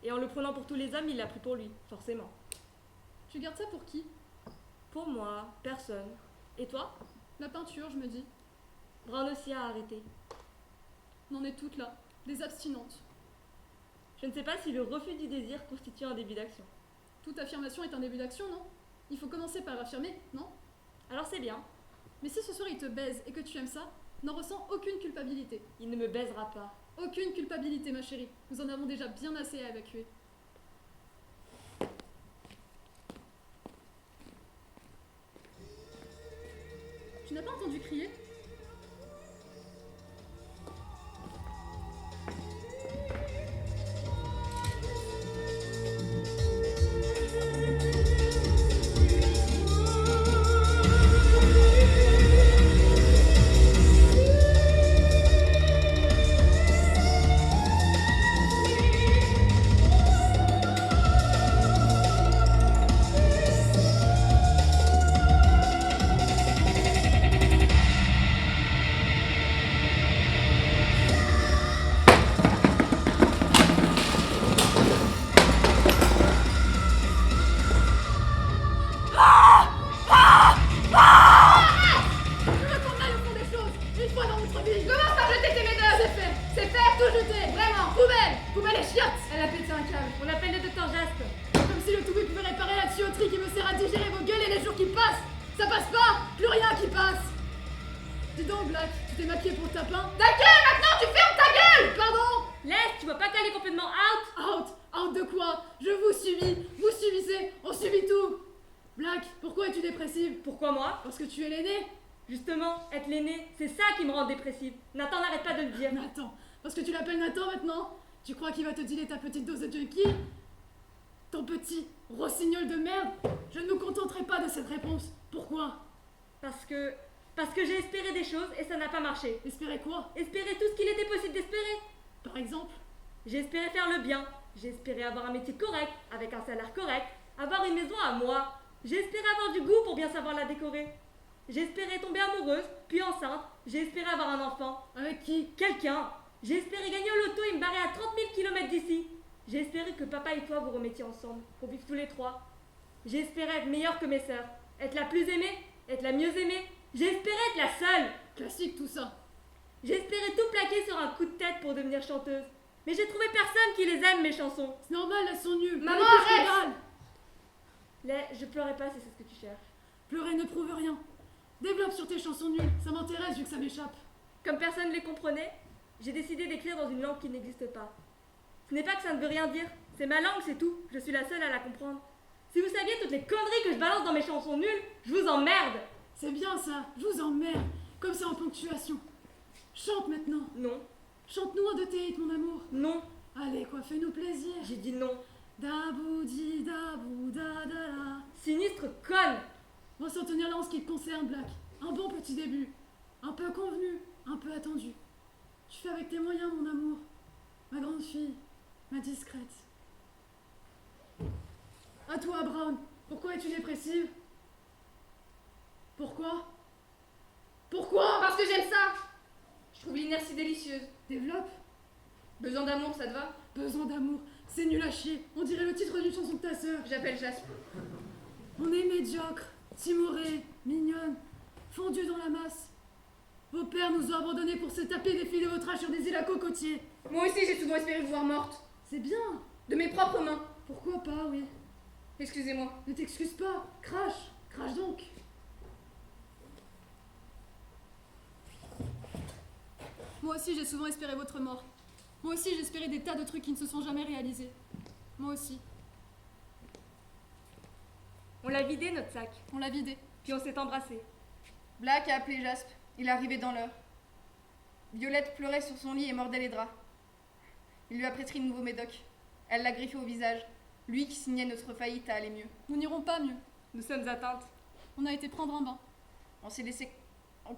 Speaker 3: et en le prenant pour tous les hommes, il l'a pris pour lui, forcément.
Speaker 2: Tu gardes ça pour qui?
Speaker 3: Pour moi, personne. Et toi?
Speaker 2: La peinture, je me dis.
Speaker 3: Brown aussi a arrêté.
Speaker 2: On en est toutes là, des abstinentes.
Speaker 3: Je ne sais pas si le refus du désir constitue un début d'action.
Speaker 2: Toute affirmation est un début d'action, non? Il faut commencer par affirmer, non?
Speaker 3: Alors c'est bien,
Speaker 2: Mais si ce soir il te baise et que tu aimes ça, n'en ressens aucune culpabilité.
Speaker 3: il ne me baisera pas.
Speaker 2: Aucune culpabilité, ma chérie. Nous en avons déjà bien assez à évacuer. Tu n'as pas entendu crier?
Speaker 3: On appelle le docteur Jaspe.
Speaker 2: Comme si le tout pouvait réparer la tuyauterie qui me sert à digérer vos gueules et les jours qui passent. Ça passe pas, plus rien qui passe. Dis donc, Black, tu t'es maquillé pour le tapin?
Speaker 6: Ta gueule, maintenant tu fermes ta gueule!
Speaker 2: Pardon?
Speaker 3: Laisse, tu vois pas qu'elle est complètement out?
Speaker 2: Out de quoi? Je vous subis, vous subissez, on subit tout. Black, pourquoi es-tu dépressive?
Speaker 3: Pourquoi moi?
Speaker 2: Parce que tu es l'aîné?
Speaker 3: Justement, être l'aîné, c'est ça qui me rend dépressive. Nathan n'arrête pas de le dire.
Speaker 2: Nathan, parce que tu l'appelles Nathan maintenant? Tu crois qu'il va te dealer ta petite dose de junkie? Ton petit rossignol de merde? Je ne me contenterai pas de cette réponse. Pourquoi?
Speaker 3: Parce que j'ai espéré des choses et ça n'a pas marché.
Speaker 2: Espérer quoi?
Speaker 3: Espérer tout ce qu'il était possible d'espérer.
Speaker 2: Par exemple?
Speaker 3: J'ai espéré faire le bien. J'ai espéré avoir un métier correct, avec un salaire correct, avoir une maison à moi. J'ai espéré avoir du goût pour bien savoir la décorer. J'ai espéré tomber amoureuse, puis enceinte. J'ai espéré avoir un enfant.
Speaker 2: Avec qui?
Speaker 3: Quelqu'un. J'ai espéré gagner au loto et me barrer à 30 000 km d'ici. J'ai espéré que papa et toi vous remettiez ensemble, pour vivre tous les trois. J'ai espéré être meilleure que mes sœurs, être la plus aimée, être la mieux aimée. J'ai espéré être la seule.
Speaker 2: Classique tout ça.
Speaker 3: J'ai espéré tout plaquer sur un coup de tête pour devenir chanteuse. Mais j'ai trouvé personne qui les aime, mes chansons.
Speaker 2: C'est normal, elles sont nulles.
Speaker 6: Maman,
Speaker 2: Pas les plus
Speaker 6: arrête!
Speaker 3: Les, je pleurais pas si c'est ce que tu cherches.
Speaker 2: Pleurer ne prouve rien. Développe sur tes chansons nulles, ça m'intéresse vu que ça m'échappe.
Speaker 3: Comme personne ne les comprenait, j'ai décidé d'écrire dans une langue qui n'existe pas. Ce n'est pas que ça ne veut rien dire, c'est ma langue, c'est tout. Je suis la seule à la comprendre. Si vous saviez toutes les conneries que je balance dans mes chansons nulles, je vous emmerde.
Speaker 2: C'est bien ça, je vous emmerde. Comme ça en ponctuation. Chante maintenant.
Speaker 3: Non,
Speaker 2: Chante-nous un de tes hits, mon amour.
Speaker 3: non,
Speaker 2: Allez, quoi, fais-nous plaisir.
Speaker 3: j'ai dit non.
Speaker 2: Daboudi, dabou, da, da, la.
Speaker 3: Sinistre conne.
Speaker 2: On va s'en tenir là en ce qui te concerne, Black. Un bon petit début. Un peu convenu, un peu attendu. Tu fais avec tes moyens, mon amour. Ma grande fille, ma discrète. À toi, Brown. Pourquoi es-tu dépressive? Pourquoi? Pourquoi?
Speaker 4: Parce que j'aime ça. Je trouve l'inertie délicieuse.
Speaker 2: Développe.
Speaker 4: Besoin d'amour, ça te va?
Speaker 2: Besoin d'amour. C'est nul à chier. On dirait le titre d'une chanson de ta sœur.
Speaker 4: J'appelle Jaspe.
Speaker 2: On est médiocre, timorée, mignonne, fondue dans la masse. Vos pères nous ont abandonnés pour se taper des filles de votre âge sur des îles à cocotiers.
Speaker 4: Moi aussi, j'ai souvent espéré vous voir morte.
Speaker 2: C'est bien.
Speaker 4: De mes propres mains.
Speaker 2: Pourquoi pas, oui.
Speaker 4: Excusez-moi.
Speaker 2: Ne t'excuse pas. Crache. Crache donc. Moi aussi, j'ai souvent espéré votre mort. Moi aussi, j'ai espéré des tas de trucs qui ne se sont jamais réalisés. Moi aussi.
Speaker 3: On l'a vidé notre sac,
Speaker 2: On l'a vidé.
Speaker 3: puis on s'est embrassé.
Speaker 4: Black a appelé Jaspe. Il arrivait dans l'heure. Violette pleurait sur son lit et mordait les draps. Il lui a prescrit de nouveaux médocs. Elle l'a griffé au visage. Lui qui signait notre faillite à aller mieux.
Speaker 2: Nous n'irons pas mieux.
Speaker 3: Nous sommes atteintes.
Speaker 2: On a été prendre un bain.
Speaker 4: On s'est laissé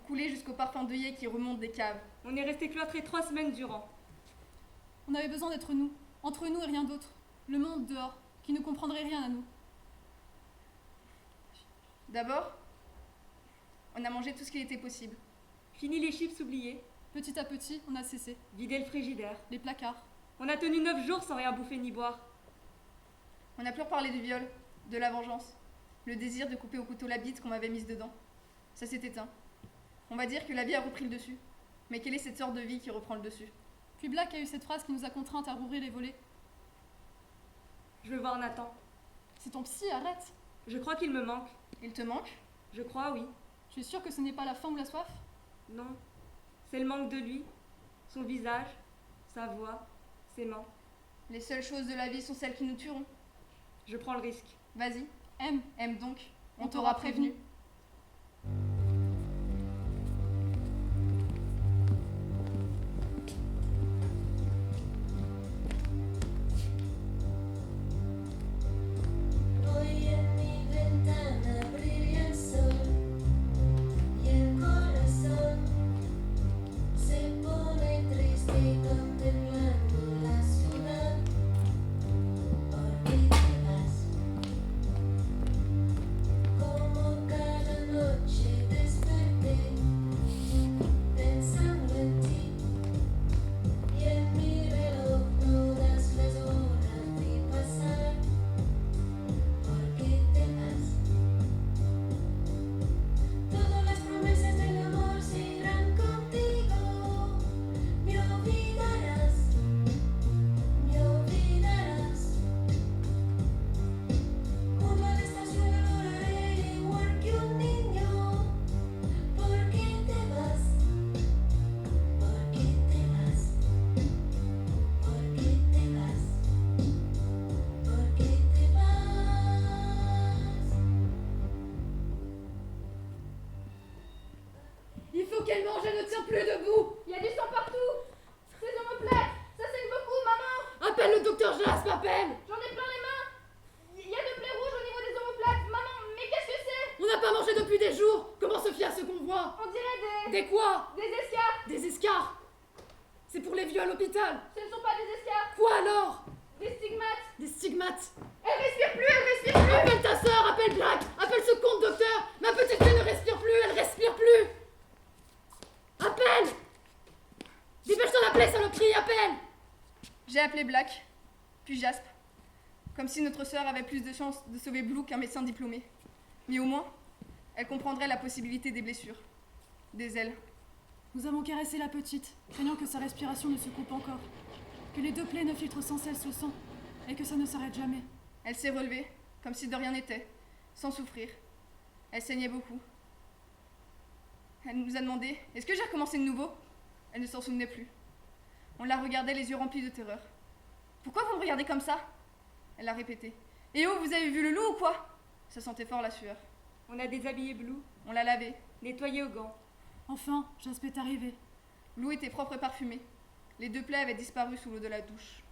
Speaker 4: couler jusqu'au parfum d'œillet qui remonte des caves.
Speaker 3: On est resté cloîtrés 3 semaines durant.
Speaker 2: On avait besoin d'être nous, entre nous et rien d'autre. Le monde dehors, qui ne comprendrait rien à nous.
Speaker 4: D'abord, on a mangé tout ce qu'il était possible.
Speaker 3: Fini les chips oubliés,
Speaker 2: Petit à petit, on a cessé.
Speaker 3: vidé le frigidaire.
Speaker 2: Les placards.
Speaker 3: On a tenu 9 jours sans rien bouffer ni boire.
Speaker 4: On n'a plus reparlé du viol, de la vengeance, le désir de couper au couteau la bite qu'on m'avait mise dedans. Ça s'est éteint. On va dire que la vie a repris le dessus. Mais quelle est cette sorte de vie qui reprend le dessus?
Speaker 2: Puis Black a eu cette phrase qui nous a contraintes à rouvrir les volets.
Speaker 3: Je veux voir Nathan.
Speaker 2: C'est ton psy, arrête.
Speaker 3: Je crois qu'il me manque.
Speaker 4: Il te manque?
Speaker 3: Je crois, oui.
Speaker 2: Tu es sûre que ce n'est pas la faim ou la soif?
Speaker 3: Non. C'est le manque de lui. Son visage, sa voix, ses mains.
Speaker 4: Les seules choses de la vie sont celles qui nous tueront.
Speaker 3: Je prends le risque.
Speaker 4: Vas-y,
Speaker 2: Aime.
Speaker 4: aime donc.
Speaker 2: On t'aura prévenu.
Speaker 5: Hoy en mi ventana brilla el sol y el corazón se pone triste contemplando la ciudad. ¿Por qué te vas? Como cada noche desperté pensando en ti y en mi reloj todas las horas vi pasar. ¿Por qué te vas? Todas las promesas del amor se irán contigo. Me olvidarás, me olvidarás. Una de estas yo valoraré igual que un niño. ¿Por qué te vas? ¿Por qué te vas? ¿Por qué te vas? ¿Por qué te vas?
Speaker 6: Il faut qu'elle mange, elle ne tient plus debout.
Speaker 4: Il y a du sang partout. Ces omoplates, ça saigne beaucoup, maman.
Speaker 6: Appelle le docteur Jasp, appelle.
Speaker 4: J'en ai plein les mains. Il y a de plaies rouges au niveau des omoplates. Maman, mais qu'est-ce que c'est?
Speaker 6: On n'a pas mangé depuis des jours. Comment se fier à ce qu'on voit?
Speaker 4: On dirait
Speaker 6: Des quoi?
Speaker 4: des escarres.
Speaker 6: Des escarres. C'est pour les vieux à l'hôpital.
Speaker 4: Ce ne sont pas des escarres,
Speaker 6: Quoi alors?
Speaker 4: des stigmates.
Speaker 6: Des stigmates.
Speaker 4: Elle respire plus, elle respire plus.
Speaker 6: Appelle ta sœur, appelle Black, appelle ce con de docteur. Ma petite fille ne respire plus, elle respire plus. Appelle. Dépêche-toi d'appeler, saloperie, appelle.
Speaker 4: J'ai appelé Black, puis Jasp. Comme si notre sœur avait plus de chances de sauver Blue qu'un médecin diplômé. Mais au moins, elle comprendrait la possibilité des blessures, des ailes.
Speaker 2: Nous avons caressé la petite, craignant que sa respiration ne se coupe encore. Que les deux plaies ne filtrent sans cesse le sang, et que ça ne s'arrête jamais.
Speaker 4: Elle s'est relevée, comme si de rien n'était, sans souffrir. Elle saignait beaucoup. Elle nous a demandé « Est-ce que j'ai recommencé de nouveau ?» Elle ne s'en souvenait plus. On la regardait les yeux remplis de terreur. « Pourquoi vous me regardez comme ça ?» Elle a répété. « Et oh, vous avez vu le loup ou quoi ?» Ça sentait fort la sueur.
Speaker 3: On a déshabillé Blue,
Speaker 4: On l'a lavé.
Speaker 3: nettoyé aux gants.
Speaker 2: Enfin, Jasp est arrivé.
Speaker 4: L'eau était propre et parfumée. Les deux plaies avaient disparu sous l'eau de la douche.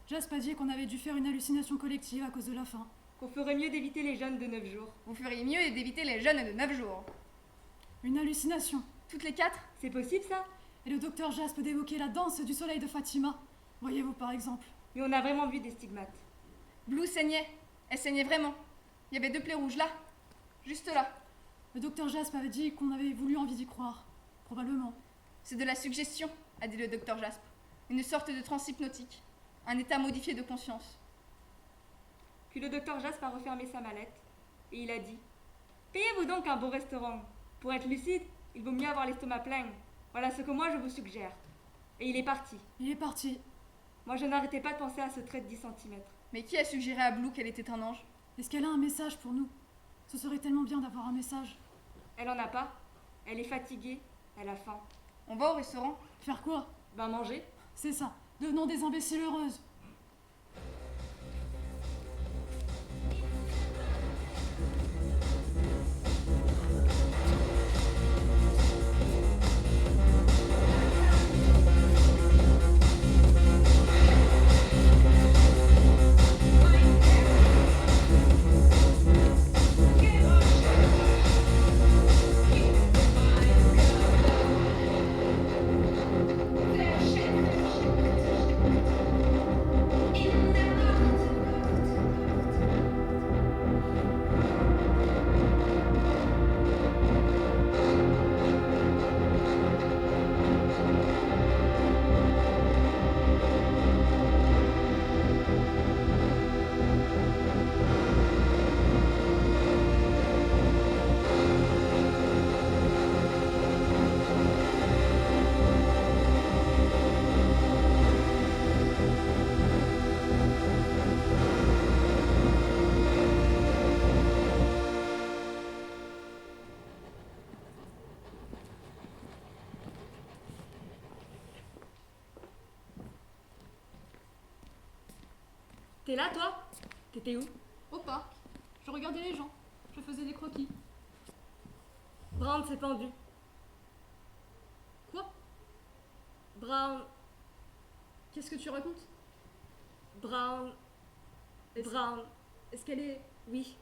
Speaker 2: Jasp a dit qu'on avait dû faire une hallucination collective à cause de la faim.
Speaker 3: Qu'on ferait mieux d'éviter les jeunes de 9 jours.
Speaker 4: Vous feriez mieux d'éviter les jeunes de 9 jours.
Speaker 2: Une hallucination.
Speaker 4: Toutes les 4
Speaker 3: C'est possible ça?
Speaker 2: Et le docteur Jasp d'évoquer la danse du soleil de Fatima. Voyez-vous par exemple.
Speaker 3: Mais on a vraiment vu des stigmates.
Speaker 4: Blue saignait. Elle saignait vraiment. Il y avait deux plaies rouges là. Juste là.
Speaker 2: Le docteur Jasp avait dit qu'on avait voulu envie d'y croire. Probablement.
Speaker 4: C'est de la suggestion, a dit le docteur Jasp. Une sorte de transe hypnotique. Un état modifié de conscience.
Speaker 3: Puis le docteur Jasp a refermé sa mallette et il a dit: Payez-vous donc un beau restaurant. Pour être lucide, il vaut mieux avoir l'estomac plein. Voilà ce que moi je vous suggère. Et il est parti.
Speaker 2: Il est parti.
Speaker 3: Moi je n'arrêtais pas de penser à ce trait de 10 cm.
Speaker 4: Mais qui a suggéré à Blue qu'elle était un ange?
Speaker 2: Est-ce qu'elle a un message pour nous? Ce serait tellement bien d'avoir un message.
Speaker 3: Elle en a pas. Elle est fatiguée. Elle a faim.
Speaker 4: On va au restaurant?
Speaker 2: Faire quoi?
Speaker 3: Ben manger.
Speaker 2: C'est ça. Devenons des imbéciles heureuses.
Speaker 5: Their shit.
Speaker 3: T'es là, toi? T'étais où?
Speaker 2: Au parc. Je regardais les gens. Je faisais des croquis.
Speaker 3: Brown s'est pendu.
Speaker 2: Quoi?
Speaker 3: Brown,
Speaker 2: Qu'est-ce que tu racontes?
Speaker 3: Brown,
Speaker 2: Est-ce
Speaker 3: Brown,
Speaker 2: est-ce qu'elle est...
Speaker 3: oui.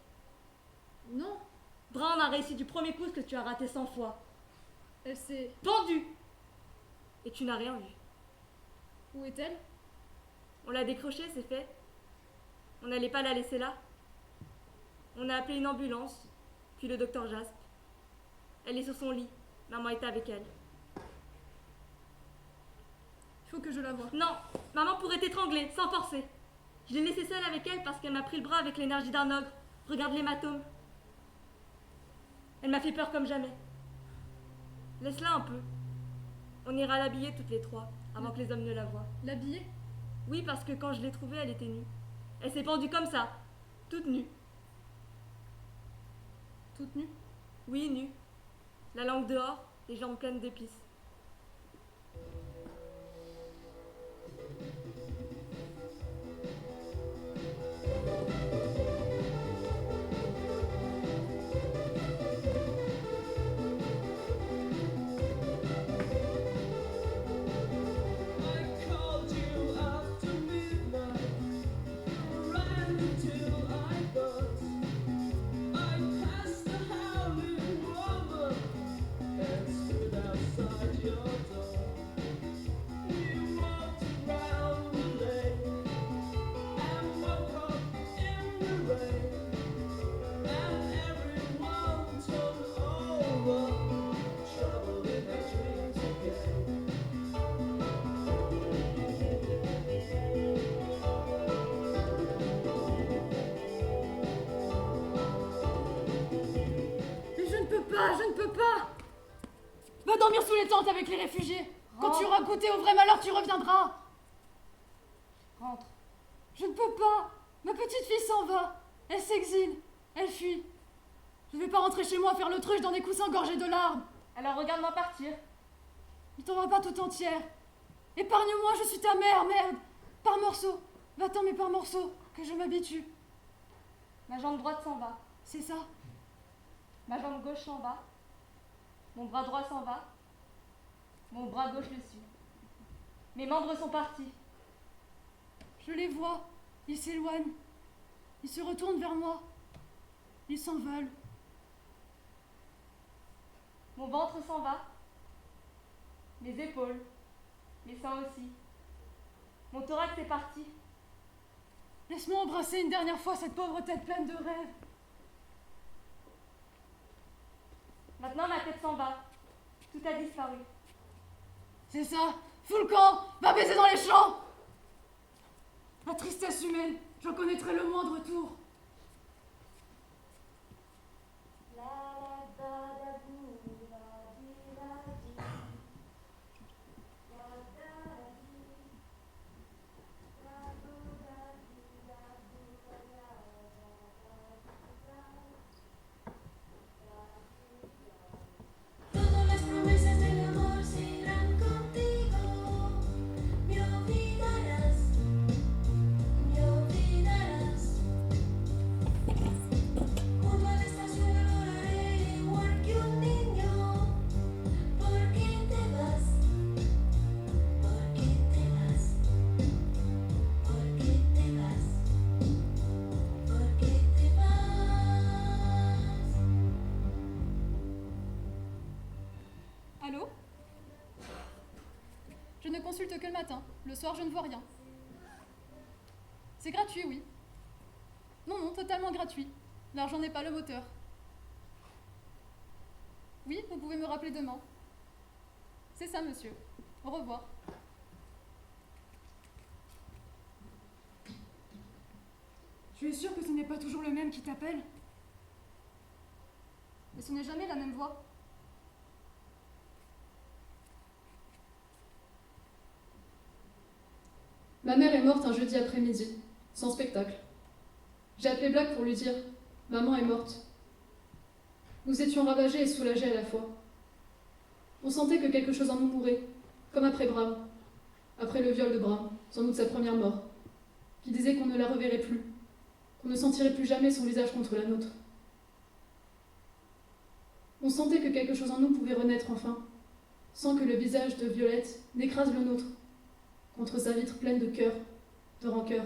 Speaker 2: Non,
Speaker 3: Brown a réussi du premier coup ce que tu as raté 100 fois.
Speaker 2: elle s'est...
Speaker 3: Pendu! Et tu n'as rien vu.
Speaker 2: Où est-elle?
Speaker 3: On l'a décrochée, c'est fait. On n'allait pas la laisser là. On a appelé une ambulance, puis le docteur Jasp. Elle est sur son lit. Maman était avec elle.
Speaker 2: Il faut que je la voie.
Speaker 3: Non, maman pourrait t'étrangler, sans forcer. Je l'ai laissée seule avec elle parce qu'elle m'a pris le bras avec l'énergie d'un ogre. Regarde l'hématome. Elle m'a fait peur comme jamais. Laisse-la un peu. On ira l'habiller toutes les trois, avant que les hommes ne la voient.
Speaker 2: L'habiller?
Speaker 3: Oui, parce que quand je l'ai trouvée, elle était nue. Elle s'est pendue comme ça, toute nue.
Speaker 2: Toute nue?
Speaker 3: Oui, nue. La langue dehors, les jambes pleines d'épices.
Speaker 2: Je ne peux pas! Va dormir sous les tentes avec les réfugiés! Quand tu auras goûté au vrai malheur, tu reviendras!
Speaker 3: Rentre.
Speaker 2: Je ne peux pas! Ma petite fille s'en va! Elle s'exile! Elle fuit! Je ne vais pas rentrer chez moi faire l'autruche dans des coussins gorgés de larmes!
Speaker 3: Alors regarde-moi partir.
Speaker 2: Ne t'en va pas tout entière! Épargne-moi, je suis ta mère, merde! Par morceaux! Va-t'en, mais par morceaux, que je m'habitue!
Speaker 3: Ma jambe droite s'en va.
Speaker 2: C'est ça?
Speaker 3: Ma jambe gauche s'en va. Mon bras droit s'en va. Mon bras gauche le suit. Mes membres sont partis.
Speaker 2: Je les vois. Ils s'éloignent. Ils se retournent vers moi. Ils s'envolent.
Speaker 3: Mon ventre s'en va. Mes épaules. Mes seins aussi. Mon thorax est parti.
Speaker 2: Laisse-moi embrasser une dernière fois cette pauvre tête pleine de rêves.
Speaker 3: Maintenant ma tête s'en va. Tout a disparu.
Speaker 2: C'est ça. Fous le camp. Va baiser dans les champs. La tristesse humaine. J'en connaîtrai le moindre tour.
Speaker 5: Todas las promesas del amor se irán contigo. Me olvidarás, me olvidarás. Junto a la estación lloraré igual que un niño. ¿Por qué te vas? ¿Por qué te vas? ¿Por qué te vas? ¿Por qué te vas?
Speaker 2: Allô? Je ne consulte que le matin. Le soir, je ne vois rien. C'est gratuit, oui. Non, non, totalement gratuit. L'argent n'est pas le moteur. Oui, vous pouvez me rappeler demain. C'est ça, monsieur. Au revoir. Tu es sûr que ce n'est pas toujours le même qui t'appelle? Mais ce n'est jamais la même voix.
Speaker 7: Ma mère est morte un jeudi après-midi, sans spectacle. J'ai appelé Black pour lui dire « Maman est morte ». Nous étions ravagés et soulagés à la fois. On sentait que quelque chose en nous mourait, comme après Bram, après le viol de Bram, sans doute sa première mort. qui disait qu'on ne la reverrait plus, qu'on ne sentirait plus jamais son visage contre la nôtre. On sentait que quelque chose en nous pouvait renaître enfin, sans que le visage de Violette n'écrase le nôtre, contre sa vitre pleine de cœur, de rancœur,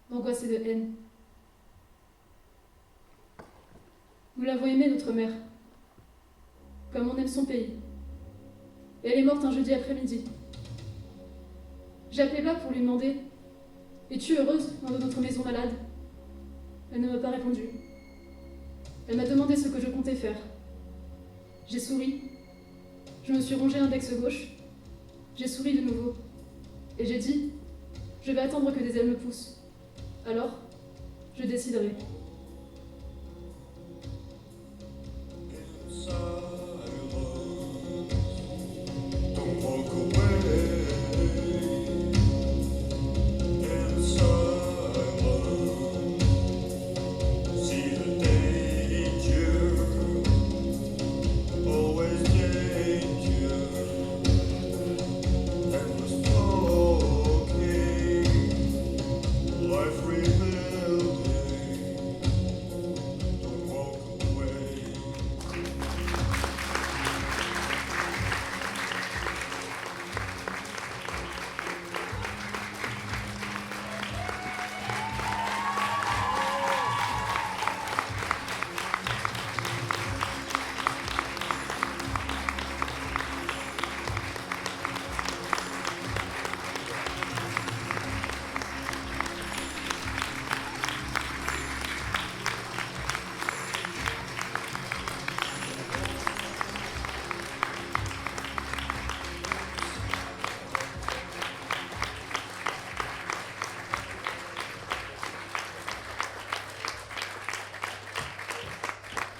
Speaker 7: d'angoisse et de haine. Nous l'avons aimée, notre mère, comme on aime son pays. Et elle est morte un jeudi après-midi. J'ai appelé Black pour lui demander « Es-tu heureuse dans notre maison malade ?» Elle ne m'a pas répondu. Elle m'a demandé ce que je comptais faire. J'ai souri. Je me suis rongé l'index gauche. J'ai souri de nouveau. Et j'ai dit « Je vais attendre que des ailes me poussent. Alors, je déciderai. »